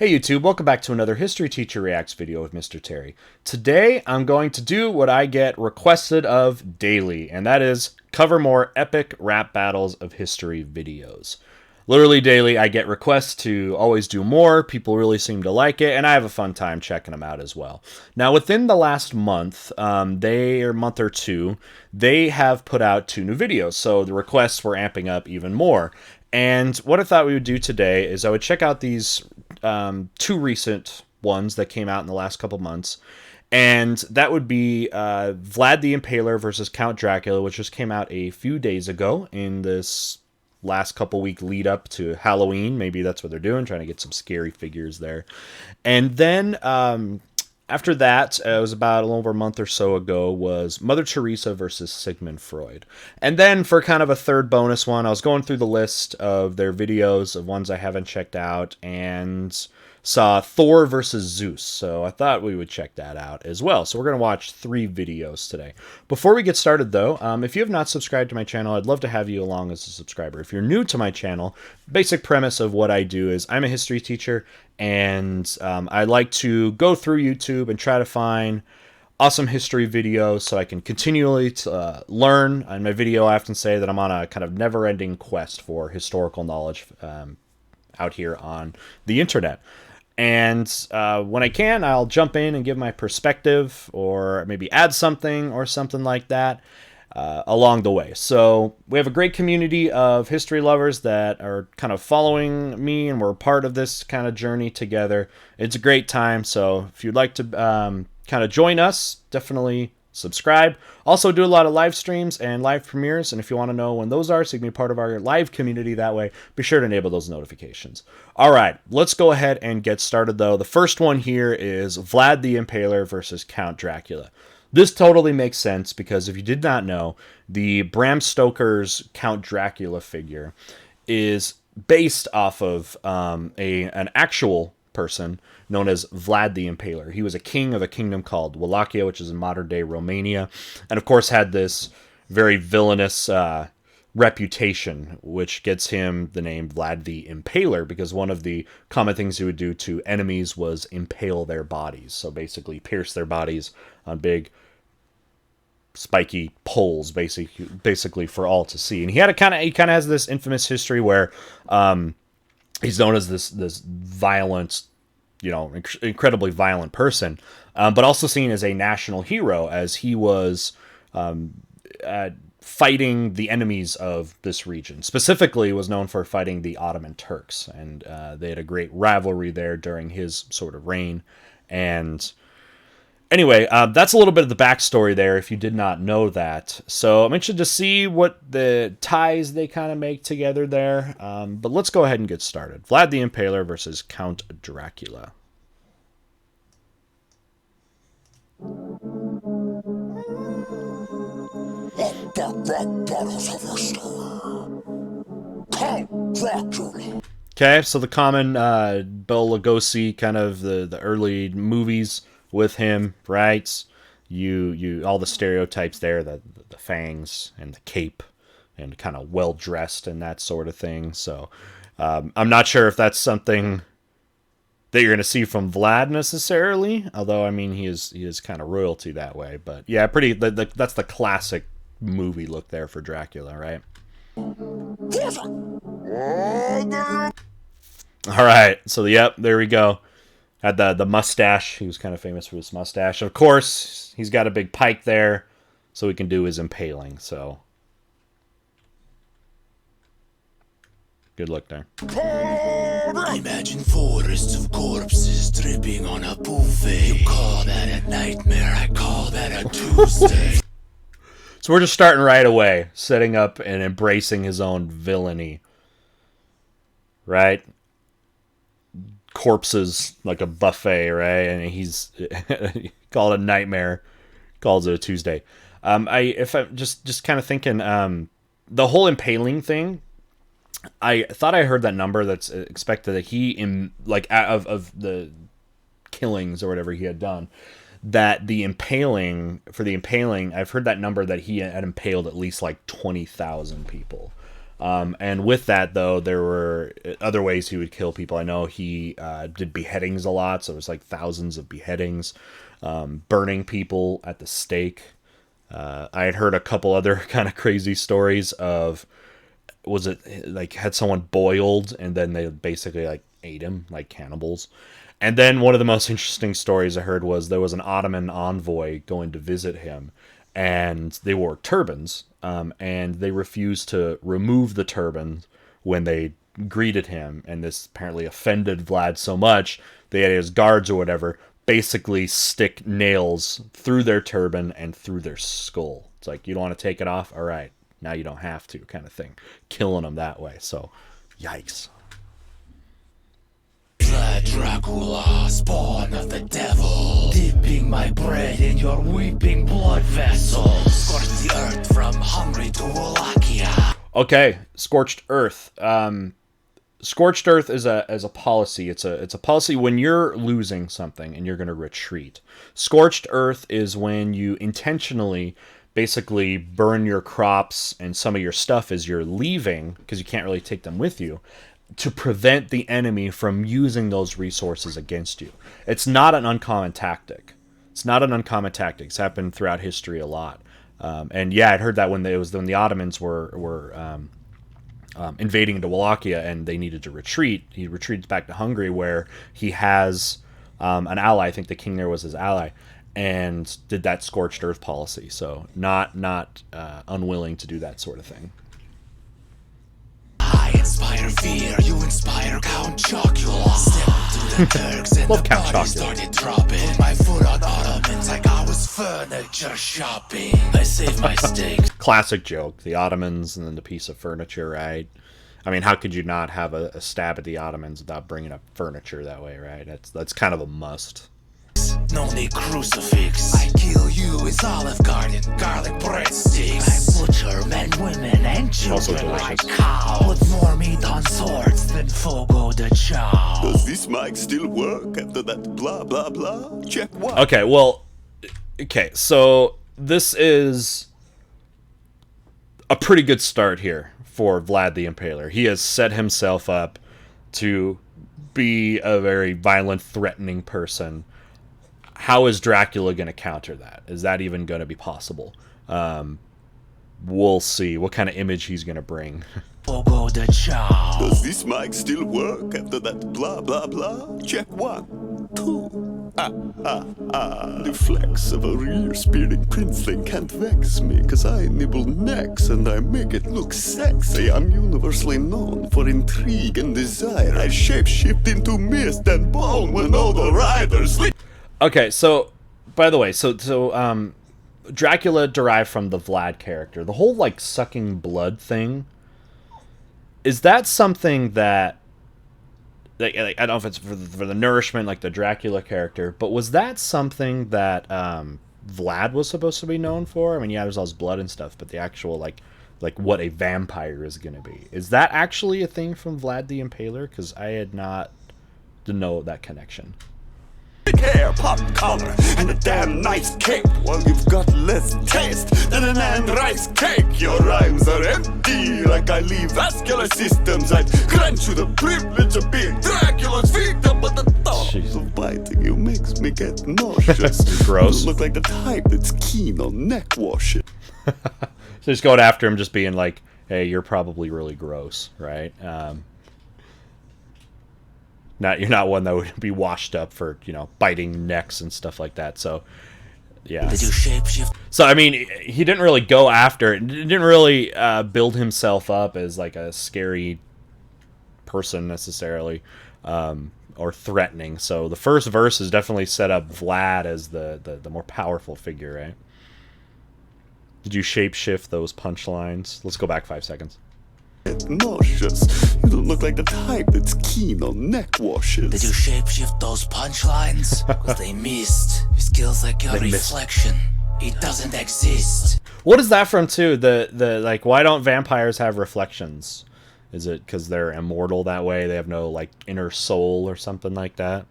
Hey YouTube, welcome back to another History Teacher Reacts video with Mr. Terry. Today I'm going to do what I get requested of daily, and that is cover more epic rap battles of history videos. Literally daily I get requests to always do more, people really seem to like it, and I have a fun time checking them out as well. Now within the last month, month or two, they have put out 2 new videos, so the requests were amping up even more. And what I thought we would do today is I would check out these 2 recent ones that came out in the last couple months. And that would be Vlad the Impaler versus Count Dracula, which just came out a few days ago in this last couple week lead up to Halloween. Maybe that's what they're doing, trying to get some scary figures there. And then after that, it was about a little over a month or so ago, was Mother Teresa versus Sigmund Freud. And then for kind of a third bonus one, I was going through the list of their videos of ones I haven't checked out and saw Thor versus Zeus. So I thought we would check that out as well. So we're going to watch 3 videos today. Before we get started though, if you have not subscribed to my channel, I'd love to have you along as a subscriber. If you're new to my channel, basic premise of what I do is I'm a history teacher, and I like to go through YouTube and try to find awesome history videos so I can continually learn. In my video, I often say that I'm on a kind of never-ending quest for historical knowledge out here on the internet. And when I can, I'll jump in and give my perspective or maybe add something or something like that along the way. So we have a great community of history lovers that are kind of following me, and we're part of this kind of journey together. It's a great time. So if you'd like to kind of join us, definitely subscribe. Also do a lot of live streams and live premieres, and if you want to know when those are so you can be part of our live community that way, be sure to enable those notifications. All right, let's go ahead and get started though. The first one here is Vlad the Impaler versus Count Dracula. This totally makes sense because if you did not know, the Bram Stoker's Count Dracula figure is based off of an actual person known as Vlad the Impaler. He was a king of a kingdom called Wallachia, which is in modern-day Romania, and of course had this very villainous reputation, which gets him the name Vlad the Impaler, because one of the common things he would do to enemies was impale their bodies. So basically pierce their bodies on big spiky poles, basically for all to see. And he kind of has this infamous history where he's known as this violent, incredibly violent person, but also seen as a national hero, as he was fighting the enemies of this region. Specifically, was known for fighting the Ottoman Turks, and they had a great rivalry there during his sort of reign. And anyway, that's a little bit of the backstory there if you did not know that. So I'm interested to see what the ties they kind of make together there. But let's go ahead and get started. Vlad the Impaler versus Count Dracula. Okay, so the common Bela Lugosi, kind of the early movies with him, right? You all the stereotypes there, the fangs and the cape and kind of well dressed and that sort of thing. So I'm not sure if that's something that you're going to see from Vlad necessarily, although I mean he is kind of royalty that way. But yeah, that's the classic movie look there for Dracula, right? All right, so yep, there we go. Had the mustache. He was kind of famous for his mustache. Of course, he's got a big pike there, so he can do his impaling. So good luck there. Imagine forests of corpses dripping on a buffet. You call that a nightmare, I call that a Tuesday. So we're just starting right away, setting up and embracing his own villainy. Right? Corpses like a buffet, right? And he's called it a nightmare, calls it a Tuesday. If I'm just kind of thinking, the whole impaling thing, I thought I heard that number that's expected that he of the killings or whatever he had done, that the impaling, I've heard that number that he had impaled at least like 20,000 people. And with that, though, there were other ways he would kill people. I know he did beheadings a lot, so it was like thousands of beheadings, burning people at the stake. I had heard a couple other kind of crazy stories of, was it like had someone boiled and then they basically like ate him like cannibals. And then one of the most interesting stories I heard was there was an Ottoman envoy going to visit him, and they wore turbans, and they refused to remove the turban when they greeted him, and this apparently offended Vlad so much they had his guards or whatever basically stick nails through their turban and through their skull. It's like, you don't want to take it off? All right, now you don't have to, kind of thing. Killing them that way. So, yikes. Vlad Dracula, spawn of the devil, dipping my bread in your weeping blood vessels, scorch the earth from Hungary to Wallachia. Okay, Scorched Earth. Scorched Earth is a policy. It's a policy when you're losing something and you're going to retreat. Scorched Earth is when you intentionally basically burn your crops and some of your stuff as you're leaving, because you can't really take them with you, to prevent the enemy from using those resources against you. It's not an uncommon tactic. It's happened throughout history a lot. And yeah, I'd heard that when the Ottomans were invading into Wallachia and they needed to retreat. He retreats back to Hungary, where he has an ally. I think the king there was his ally, and did that scorched earth policy. So not unwilling to do that sort of thing. I inspire fear, you inspire Count Chocula. Step into the Turks and Love the Count bodies Chocula. started dropping. My foot on Ottomans like I was furniture shopping. I saved my steaks. Classic joke. The Ottomans and then the piece of furniture, right? I mean, how could you not have a stab at the Ottomans without bringing up furniture that way, right? That's kind of a must. No need crucifix. I kill you with Olive Garden, garlic breadsticks. I butcher men, women, and Also children like delicious. cows. Put more meat on swords than Fogo de Chao. Does this mic still work after that blah blah blah? Check one. Okay, so this is a pretty good start here for Vlad the Impaler. He has set himself up to be a very violent, threatening person. How is Dracula going to counter that? Is that even going to be possible? We'll see what kind of image he's going to bring. Fogo de Chao. Does this mic still work after that blah blah blah? Check one, two. The flex of a rear-spearing princeling can't vex me, 'cause I nibble necks and I make it look sexy. I'm universally known for intrigue and desire. I shape-shift into mist and bone when all the riders sleep. Okay, so by the way, so Dracula derived from the Vlad character. The whole like sucking blood thing, is that something that like I don't know if it's for the nourishment like the Dracula character, but was that something that Vlad was supposed to be known for? I mean, yeah, there's all his blood and stuff, but the actual like what a vampire is going to be, is that actually a thing from Vlad the Impaler? Because I had not to know that connection. Big hair, pop collar, and a damn nice cape. While you've got less taste than an and rice cake. Your rhymes are empty, like I leave vascular systems. I'd grant you the privilege of being Dracula's victim, but the thought Jeez. of biting you makes me get nauseous. Gross. You look like the type that's keen on neck washing. So just going after him, just being like, hey, you're probably really gross, right? You're not one that would be washed up for, biting necks and stuff like that. So, yeah. Did you shapeshift? So, I mean, he didn't really go after it. He didn't really build himself up as, like, a scary person, necessarily, or threatening. So, the first verse is definitely set up Vlad as the more powerful figure, right? Did you shapeshift those punchlines? Let's go back 5 seconds. Nauseous. You don't look like the type that's keen on neck washes. Did you shapeshift those punchlines? Cause they missed. It feels like your They missed. reflection. It doesn't exist. What is that from, too? The like, why don't vampires have reflections? Is it because they're immortal that way? They have no, like, inner soul or something like that?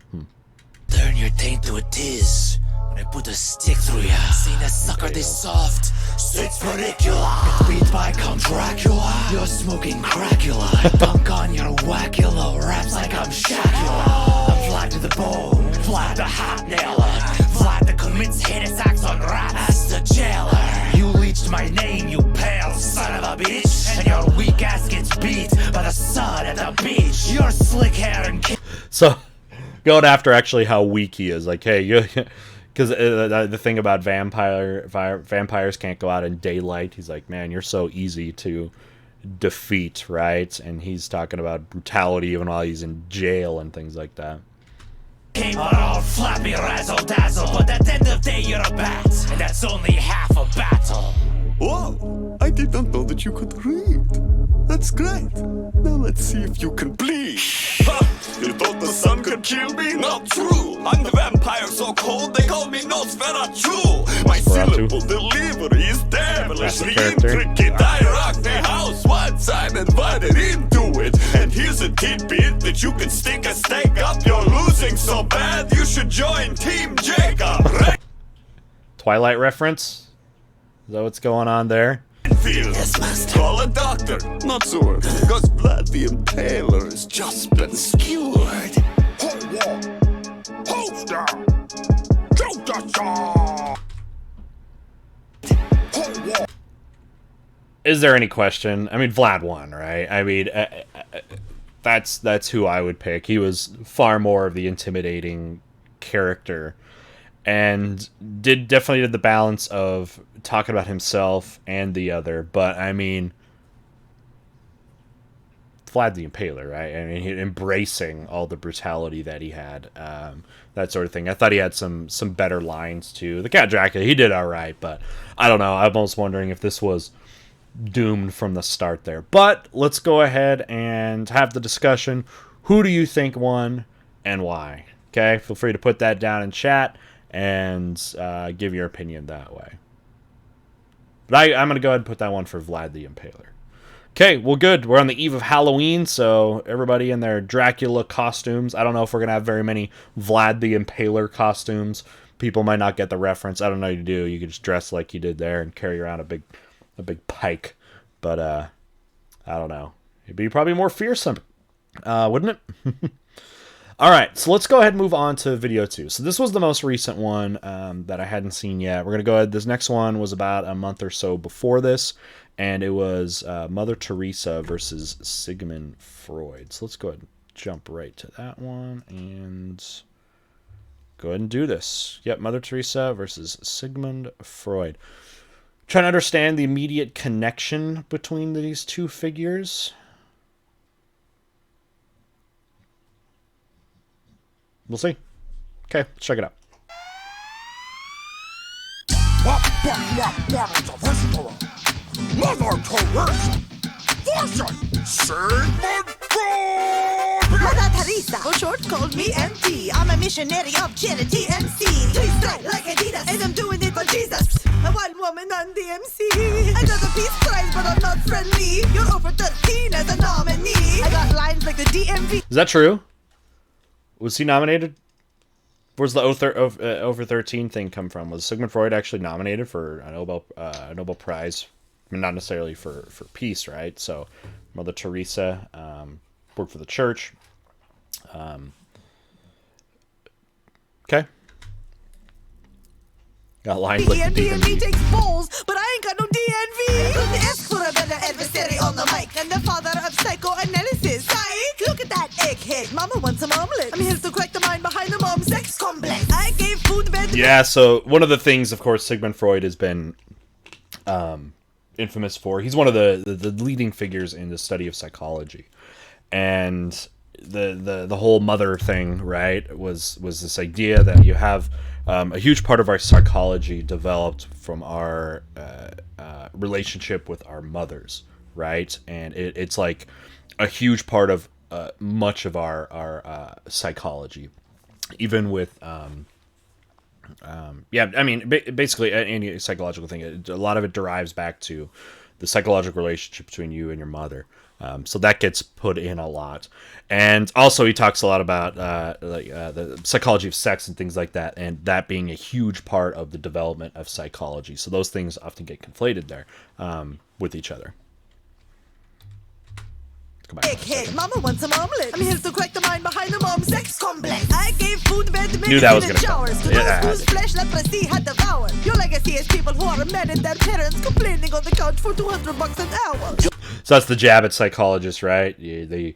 Turn your taint to a tiz. When I put a stick through ya. Seen a sucker this soft? It's ridiculous. Get beat by Count Dracula. You're smoking Dracula. I dunk on your wackula. Raps like I'm Shacula. I'm Vlad to the bone. Vlad the hot nailer. Vlad that commits heinous acts on rats. As the jailer. You leached my name, you pale son of a bitch. And your weak ass gets beat by the sun at the beach. Your slick hair and... So, going after actually how weak he is. Like, hey, you... Because the thing about vampires can't go out in daylight. He's like, man, you're so easy to defeat, right? And he's talking about brutality even while he's in jail and things like that. Came out all flappy razzle-dazzle, but at the end of the day you're a bat, and that's only half a battle. Whoa! I did not know that you could read. That's great. Now let's see if you can bleed. Ha! You thought the sun could kill me? Not true. I'm the vampire so cold they call me Nosferatu. My syllable delivery is devilishly intricate. I rock the house once I'm invited into it. And here's a tidbit that you can stick a stake up. You're losing so bad you should join Team Jacob. Twilight reference? Is that what's going on there? Yes, master. Call a doctor. Not sure. Because Vlad the Impaler has just been skewered. Is there any question? I mean, Vlad won, right? I mean, that's who I would pick. He was far more of the intimidating character, and definitely did the balance of talking about himself and the other. But I mean, Vlad the Impaler, right? I mean, embracing all the brutality that he had, that sort of thing. I thought he had some better lines too. The Cat Dracula, he did all right, but I don't know. I'm almost wondering if this was doomed from the start there. But let's go ahead and have the discussion. Who do you think won and why? Okay, feel free to put that down in chat and give your opinion that way. But I'm going to go ahead and put that one for Vlad the Impaler. Okay, well, good. We're on the eve of Halloween, so everybody in their Dracula costumes. I don't know if we're going to have very many Vlad the Impaler costumes. People might not get the reference. I don't know what you do. You could just dress like you did there and carry around a big pike. But, I don't know. It'd be probably more fearsome, wouldn't it? All right, so let's go ahead and move on to video 2. So this was the most recent one that I hadn't seen yet. We're going to go ahead. This next one was about a month or so before this, and it was Mother Teresa versus Sigmund Freud. So let's go ahead and jump right to that one and go ahead and do this. Yep, Mother Teresa versus Sigmund Freud. Trying to understand the immediate connection between these two figures. We'll see. Okay, let's check it out. Mother Teresa versus Sigmund Freud. Mother Teresa, for short, called me MT. I'm a missionary of charity MC. Please strike like Adidas, and I'm doing it for Jesus. A one woman on the MC. Another peace prize, but I'm not friendly. You're over 13 as a nominee. I got lines like the DMV. Is that true? Was he nominated? Where's the over 13 thing come from? Was Sigmund Freud actually nominated for a Nobel Prize? I mean, not necessarily for peace, right? So, Mother Teresa worked for the church. Okay. Got lines like the DMV takes balls, but I ain't got no DNV. Couldn't ask for a better adversary on the mic than the father of psychoanalysis. Psych! Look at that egghead. Mama wants some omelet. I'm here to crack the mind behind the mom's sex complex. I gave food bed. Yeah, so one of the things, of course, Sigmund Freud has been infamous for. He's one of the leading figures in the study of psychology. And the whole mother thing, right, was this idea that you have a huge part of our psychology developed from our relationship with our mothers, right? And it's like a huge part of much of our psychology, even with yeah, I mean, basically any psychological thing. A lot of it derives back to the psychological relationship between you and your mother. So that gets put in a lot. And also he talks a lot about the psychology of sex and things like that, and that being a huge part of the development of psychology. So those things often get conflated there with each other. Big head, mama wants some omelet. I'm here to crack the mind behind the mom's sex complex. I gave food, bed, Knew that was medicine, and gonna showers come. to Yeah. those whose flesh leprosy had devoured. Your legacy is people who are mad at their parents complaining on the couch for $200 an hour. So that's the jab at psychologists, right? You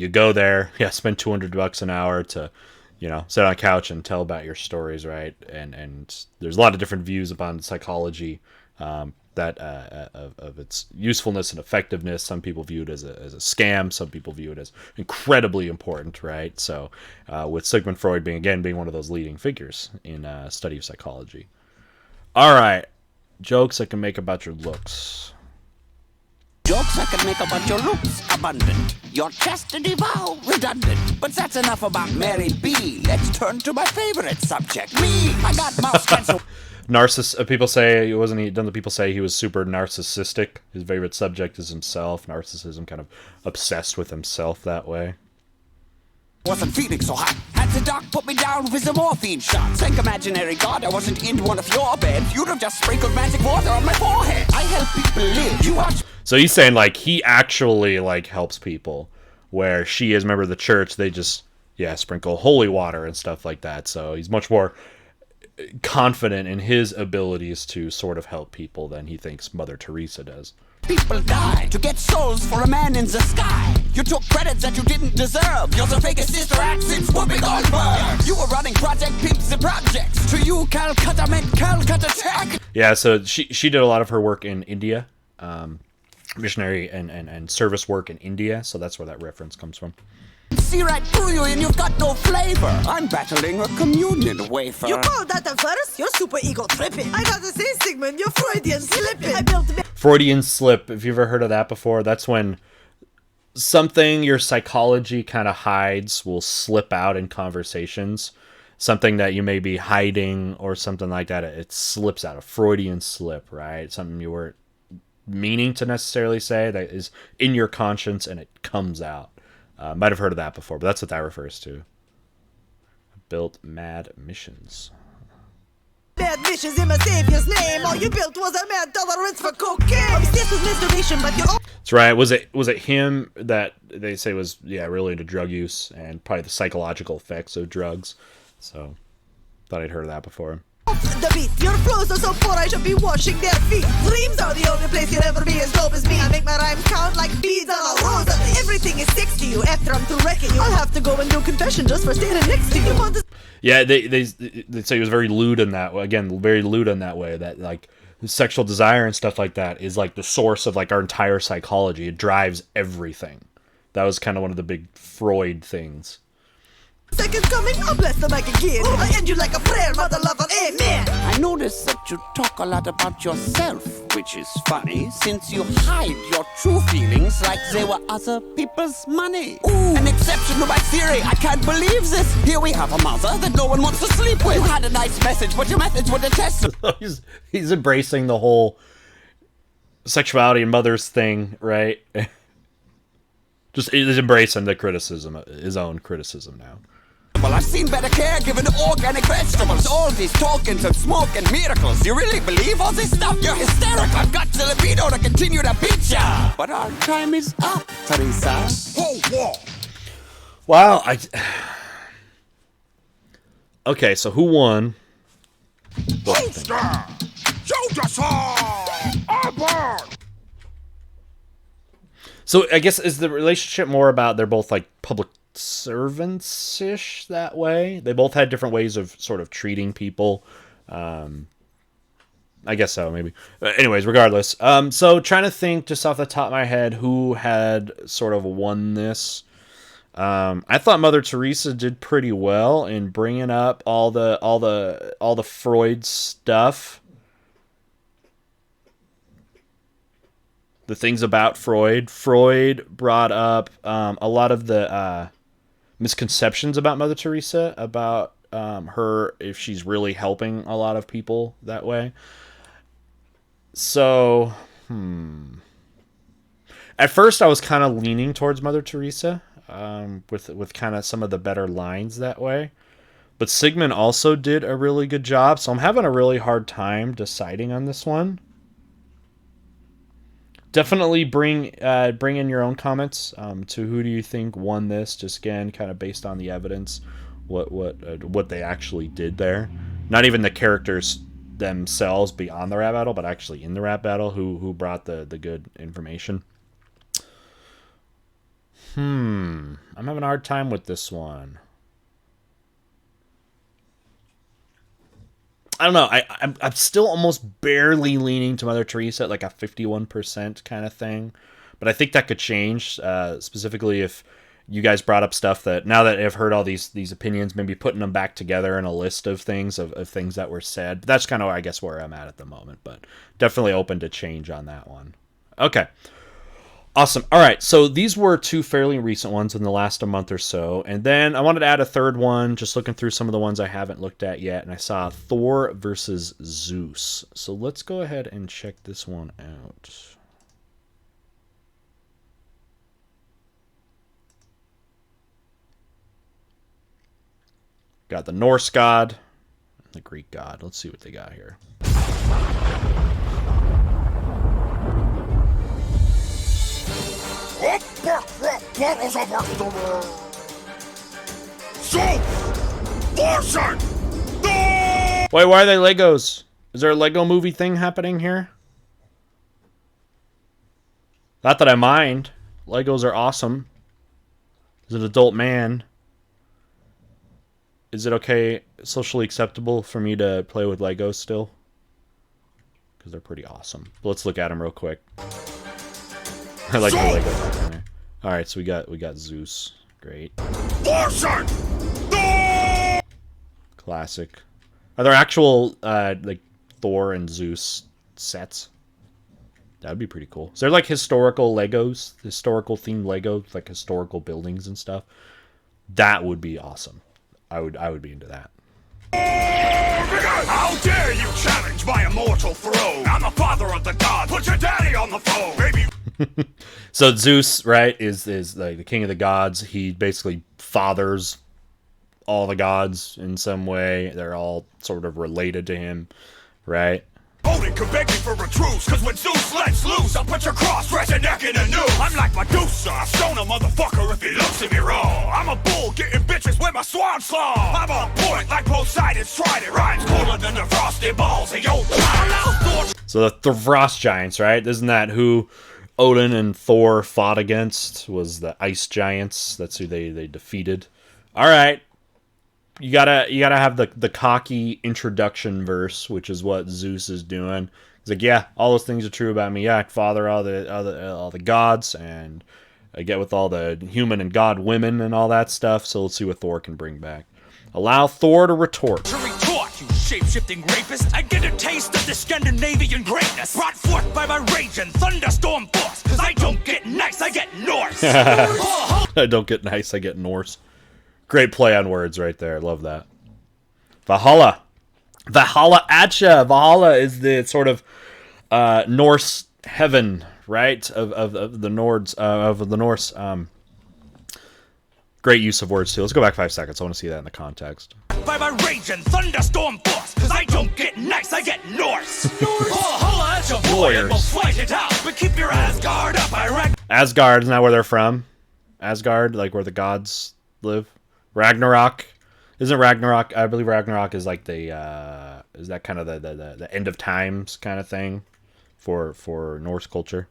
go there, spend $200 an hour to, sit on a couch and tell about your stories, right? And there's a lot of different views upon psychology, that of its usefulness and effectiveness. Some people view it as a scam. Some people view it as incredibly important, right? So with Sigmund Freud being one of those leading figures in study of psychology. All right, jokes I can make about your looks. Jokes I can make about your looks abundant, your chastity vow redundant. But that's enough about Mary B. Let's turn to my favorite subject, me. I got mouse cancer. People say don't people say he was super narcissistic? His favorite subject is himself. Narcissism, kind of obsessed with himself that way. Wasn't feeling so hot. Had the doc put me down with the morphine shot. Thank imaginary God I wasn't in one of your beds. You'd have just sprinkled magic water on my forehead. I help people live. You watch. So he's saying he actually helps people, where she is a member of the church. They just sprinkle holy water and stuff like that. So he's much more confident in his abilities to sort of help people than he thinks Mother Teresa does. People die to get souls for a man in the sky. You took credits that you didn't deserve. You're the fakest sister act since Whoopi Goldberg. You were running Project Pimps and Projects. To you, Calcutta meant Calcutta Tech. Yeah, so she did a lot of her work in India, missionary and service work in India. So that's where that reference comes from. See right through you and you've got no flavor. I'm battling a communion wafer. You call that a verse? You're super ego tripping. I gotta say, Sigmund, you're Freudian slipping. I built Freudian slip. Have you ever heard of that before? That's when something your psychology kind of hides will slip out in conversations. Something that you may be hiding or something like that. It slips out. A Freudian slip, right? Something you weren't meaning to necessarily say that is in your conscience and it comes out. Might have heard of that before, but that's what that refers to. Built mad missions. mad missions in my savior's name. All you built was a mad tolerance for cocaine. Obsessed with masturbation, but you. That's right. Was it him that they say was really into drug use and probably the psychological effects of drugs? So, thought I'd heard of that before. The beat, your flows are so poor I should be washing their feet. Dreams are the only place you'll ever be as dope as me. I make my rhymes count like beads on a rose. Everything is sex to you after I'm through wrecking you. I'll have to go and do confession just for standing next to you. Yeah, they say he was very lewd in that way. Again, very lewd in that way. That sexual desire and stuff like that is the source of our entire psychology. It drives everything. That was kind of one of the big Freud things. Second coming, I'll bless them like a kid. I end you like a prayer, mother lover, amen. I notice that you talk a lot about yourself, which is funny, since you hide your true feelings like they were other people's money. Ooh, an exception to my theory. I can't believe this. Here we have a mother that no one wants to sleep with. You had a nice message, but your methods were detestable. He's embracing the whole sexuality and mothers thing, right? Just he's embracing the criticism, his own criticism now. Well, I've seen better care given to organic vegetables. All these tokens of smoke and miracles. You really believe all this stuff? You're hysterical. I've got the libido to continue to beat ya. But our time is up, Teresa. Whoa. Wow. Okay, so who won? Poster! So I guess is the relationship more about they're both public servants-ish that way? They both had different ways of sort of treating people. I guess so, maybe. Anyways, regardless. So trying to think just off the top of my head who had sort of won this. I thought Mother Teresa did pretty well in bringing up all the Freud stuff. The things about Freud. Freud brought up a lot of the misconceptions about Mother Teresa, about her, if she's really helping a lot of people that way. So, At first, I was kind of leaning towards Mother Teresa, with kind of some of the better lines that way. But Sigmund also did a really good job, so I'm having a really hard time deciding on this one. Definitely bring in your own comments to who do you think won this. Just again, kind of based on the evidence, what they actually did there. Not even the characters themselves beyond the rap battle, but actually in the rap battle, who brought the good information. I'm having a hard time with this one. I don't know. I'm still almost barely leaning to Mother Teresa at like a 51% kind of thing. But I think that could change, specifically if you guys brought up stuff that, now that I've heard all these opinions, maybe putting them back together in a list of things, of things that were said. But that's kind of, I guess, where I'm at the moment. But definitely open to change on that one. Okay. Awesome. All right, so these were two fairly recent ones in the last month or so. And then I wanted to add a third one, just looking through some of the ones I haven't looked at yet, and I saw Thor versus Zeus. So let's go ahead and check this one out. Got the Norse god and the Greek god. Let's see what they got here. Wait, why are they Legos? Is there a Lego movie thing happening here? Not that I mind. Legos are awesome. As an adult man, is it okay, socially acceptable for me to play with Legos still? Because they're pretty awesome. But let's look at them real quick. I like the Legos. Alright, so we got Zeus. Great. Classic. Are there actual like Thor and Zeus sets? That'd be pretty cool. Is there like historical Legos, historical themed Legos, like historical buildings and stuff? That would be awesome. I would be into that. How dare you challenge my immortal throne? I'm the father of the gods. Put your daddy on the phone, baby. So Zeus, right, is like the king of the gods. He basically fathers all the gods in some way. They're all sort of related to him, right? Odin could beg me for a truce, cause when Zeus lets loose, I'll put your cross-dressing neck in a noose. I'm like Medusa, I'll stone a motherfucker if he looks at me wrong. I'm a bull getting bitches with my swan song. I'm on point like Poseidon's trident. Rhymes cooler than the frosty balls of your child. So the Frost Giants, right? Isn't that who Odin and Thor fought against? Was the ice giants? That's who they defeated. All right. You gotta have the cocky introduction verse, which is what Zeus is doing. He's like, yeah, all those things are true about me. Yeah, I father all the gods, and I get with all the human and god women and all that stuff. So let's see what Thor can bring back. Allow Thor to retort. To retort, you shape-shifting rapist, I get a taste of the Scandinavian greatness, brought forth by my rage and thunderstorm force. Cause I don't get nice, I get Norse. I don't get nice, I get Norse. Great play on words right there. Love that. Valhalla. Valhalla at ya. Valhalla is the sort of Norse heaven, right? Of the Nords, of the Norse. Great use of words too. Let's go back 5 seconds. I want to see that in the context. By my rage and thunderstorm force, cause I don't get nice, I get Norse. Holla at your boy and we'll fight it out. But keep your Asgard up, Asgard, isn't that where they're from? Asgard, like where the gods live? Ragnarok. Isn't Ragnarok, I believe Ragnarok is like the, is that kind of the end of times kind of thing for Norse culture?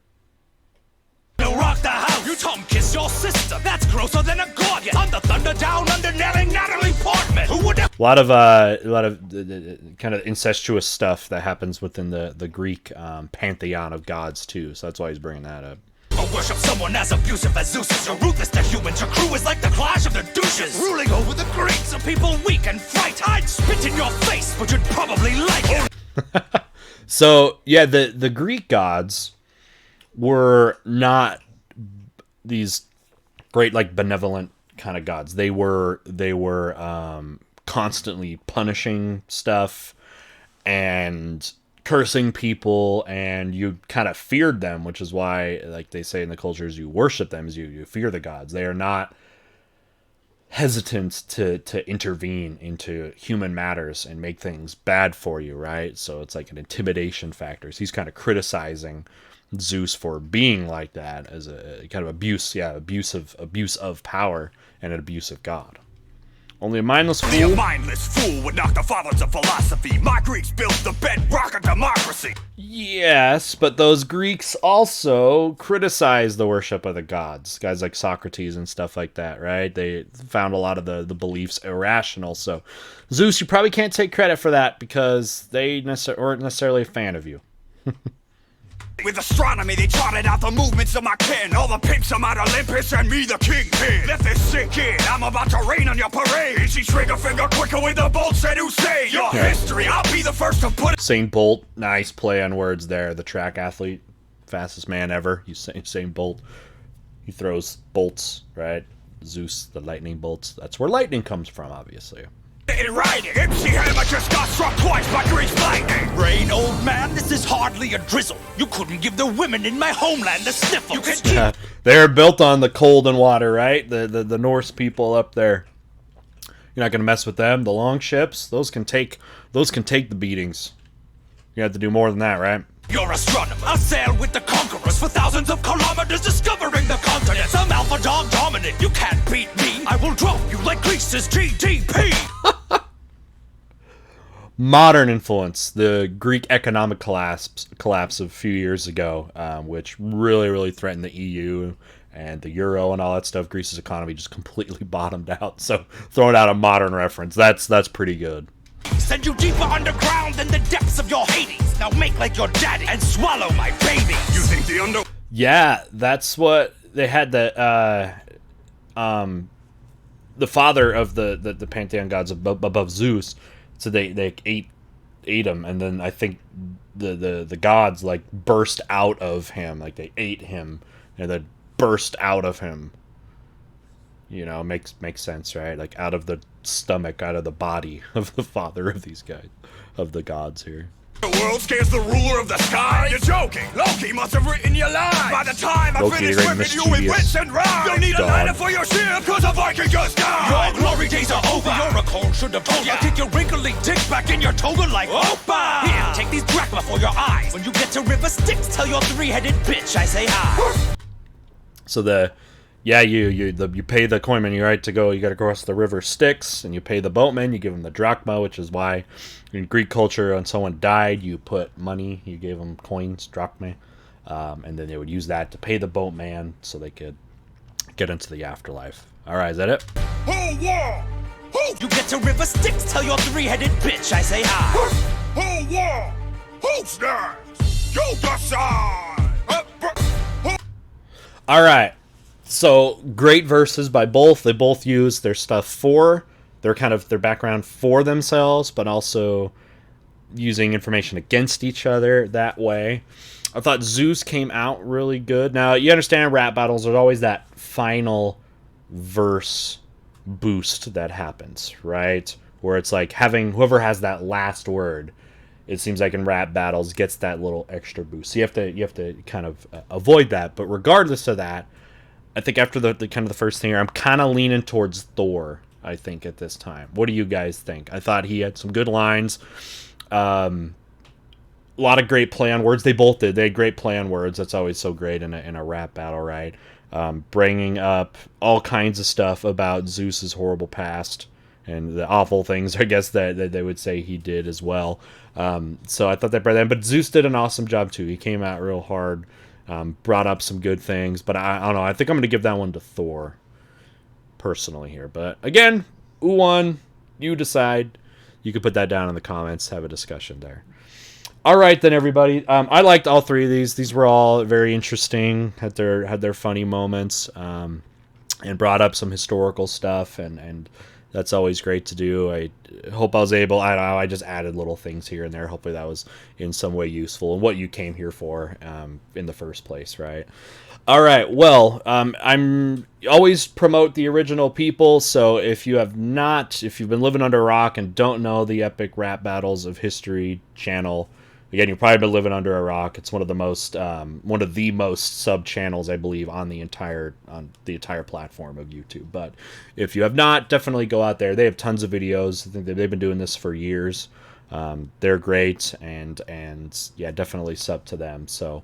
Rock the house. You tongue kiss your sister. That's grosser than a gorgon. On the thunder down under Natalie Portman. Who would have... A lot of kind of incestuous stuff that happens within the Greek pantheon of gods too. So that's why he's bringing that up. Worship someone as abusive as Zeus is. You're ruthless to humans. Your crew is like the clash of the douches. Ruling over the Greeks, so people weak and fight. I'd spit in your face, but you'd probably like it. So yeah, the Greek gods were not these great like benevolent kind of gods. They were constantly punishing stuff and cursing people, and you kind of feared them, which is why, like they say in the cultures, you worship them, is you fear the gods. They are not hesitant to intervene into human matters and make things bad for you, right? So it's like an intimidation factor. So he's kind of criticizing Zeus for being like that as a kind of abuse of power and an abuse of God. Only a mindless A fool. mindless fool would knock the fathers of philosophy. My Greeks built the bedrock of democracy. Yes, but those Greeks also criticized the worship of the gods. Guys like Socrates and stuff like that, right? They found a lot of the beliefs irrational. So Zeus, you probably can't take credit for that because they weren't necessarily a fan of you. With astronomy, they charted out the movements of my kin. All the pimps on Mount Olympus and me the kingpin. Let this sink in, I'm about to rain on your parade. She trigger finger quicker with the bolts than Usain. Your history, I'll be the first to put it. Saint Bolt, nice play on words there. The track athlete, fastest man ever. Usain Bolt. He throws bolts, right? Zeus, the lightning bolts. That's where lightning comes from, obviously. In writing, MC Hammer just got struck twice by Greek lightning. Rain, old man, this is hardly a drizzle. You couldn't give the women in my homeland the sniffles. You can keep They're built on the cold and water, right? The Norse people up there. You're not gonna mess with them. The long ships, those can take the beatings. You have to do more than that, right? You're astronomer. I'll sail with the conquerors for thousands of kilometers, discovering the continents. I'm alpha dog dominant. You can't beat me. I will drop you like Greece's GDP. Modern influence, the Greek economic collapse of a few years ago, which really threatened the EU and the euro and all that stuff. Greece's economy just completely bottomed out. So throwing out a modern reference, that's pretty good. Send you deeper underground than the depths of your Hades. Now make like your daddy and swallow my baby. You think the under... Yeah, that's what they had. The father of the pantheon gods above Zeus. So they ate him, and then I think the gods like burst out of him, like they ate him, and then burst out of him. You know, makes sense, right? Like out of the stomach, out of the body of the father of these guys, of the gods here. The world scares the ruler of the sky. You're joking. Loki must have written your lines. By the time I Loki, finish the great whipping you with wits and rhymes, you'll need a dog. lighter for your ship, cause a Viking just died. Your glory days are over. Your Oracle should have told you. Kick your wrinkly dick back in your toga like Opa. Here, take these Dracula for your eyes. When you get to River Styx, tell your three-headed bitch I say hi. So you pay the coinman, you're right to go. You got to cross the river Styx, and you pay the boatman. You give him the drachma, which is why in Greek culture, when someone died, you put money. You gave them coins, drachma, and then they would use that to pay the boatman so they could get into the afterlife. All right, is that it? Oh yeah. You get to River Styx, tell your three-headed bitch I say hi. Oh yeah. Who's next? You decide. All right. So great verses by both. They both use their stuff for their background for themselves, but also using information against each other that way. I thought Zeus came out really good. Now you understand rap battles. There's always that final verse boost that happens, right? Where it's like having whoever has that last word. It seems like in rap battles gets that little extra boost. So you have to kind of avoid that. But regardless of that, I think after the kind of the first thing here, I'm kind of leaning towards Thor, I think, at this time. What do you guys think? I thought he had some good lines. A lot of great play on words. They both did. They had great play on words. That's always so great in a rap battle, right? Bringing up all kinds of stuff about Zeus's horrible past and the awful things, I guess, that they would say he did as well. So I thought that brought that in. But Zeus did an awesome job, too. He came out real hard. Brought up some good things, but I don't know. I think I'm going to give that one to Thor, personally here. But again, who won? You decide. You can put that down in the comments. Have a discussion there. All right, then, everybody. I liked all three of these. These were all very interesting. Had their funny moments, and brought up some historical stuff, and that's always great to do. I hope I was able, I don't know, I just added little things here and there. Hopefully that was in some way useful and what you came here for in the first place, right? All right, well, I'm always promote the original people, so if you've been living under a rock and don't know the Epic Rap Battles of History channel, Again, you've probably been living under a rock. It's one of the most sub channels, I believe, on the entire platform of YouTube. But if you have not, definitely go out there. They have tons of videos. I think they've been doing this for years. They're great, and yeah, definitely sub to them. So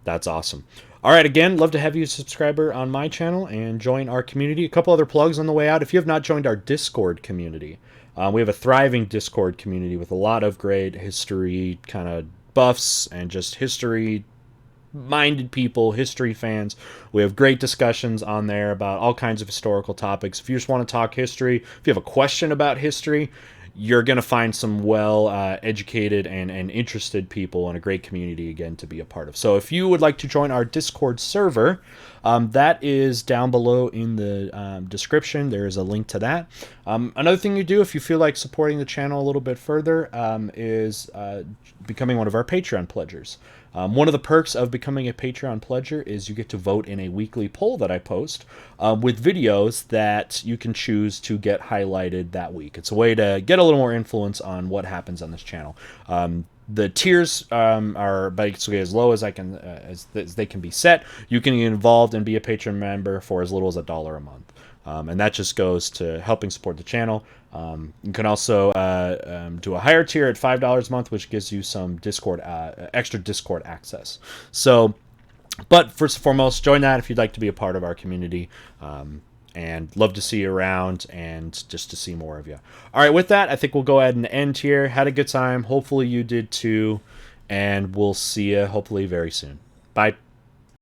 that's awesome. All right, again, love to have you a subscriber on my channel and join our community. A couple other plugs on the way out. If you have not joined our Discord community, we have a thriving Discord community with a lot of great history kind of buffs and just history-minded people, history fans. We have great discussions on there about all kinds of historical topics. If you just want to talk history, if you have a question about history, you're going to find some well-educated and interested people and a great community, again, to be a part of. So if you would like to join our Discord server, that is down below in the description. There is a link to that. Another thing you do if you feel like supporting the channel a little bit further is becoming one of our Patreon pledgers. One of the perks of becoming a Patreon pledger is you get to vote in a weekly poll that I post with videos that you can choose to get highlighted that week. It's a way to get a little more influence on what happens on this channel. The tiers are basically as low as as they can be set. You can get involved and be a Patreon member for as little as $1 a month. And that just goes to helping support the channel. You can also do a higher tier at $5 a month, which gives you some Discord, extra Discord access. So, but first and foremost, join that if you'd like to be a part of our community. And love to see you around and just to see more of you. All right, with that, I think we'll go ahead and end here. Had a good time. Hopefully you did too. And we'll see you hopefully very soon. Bye.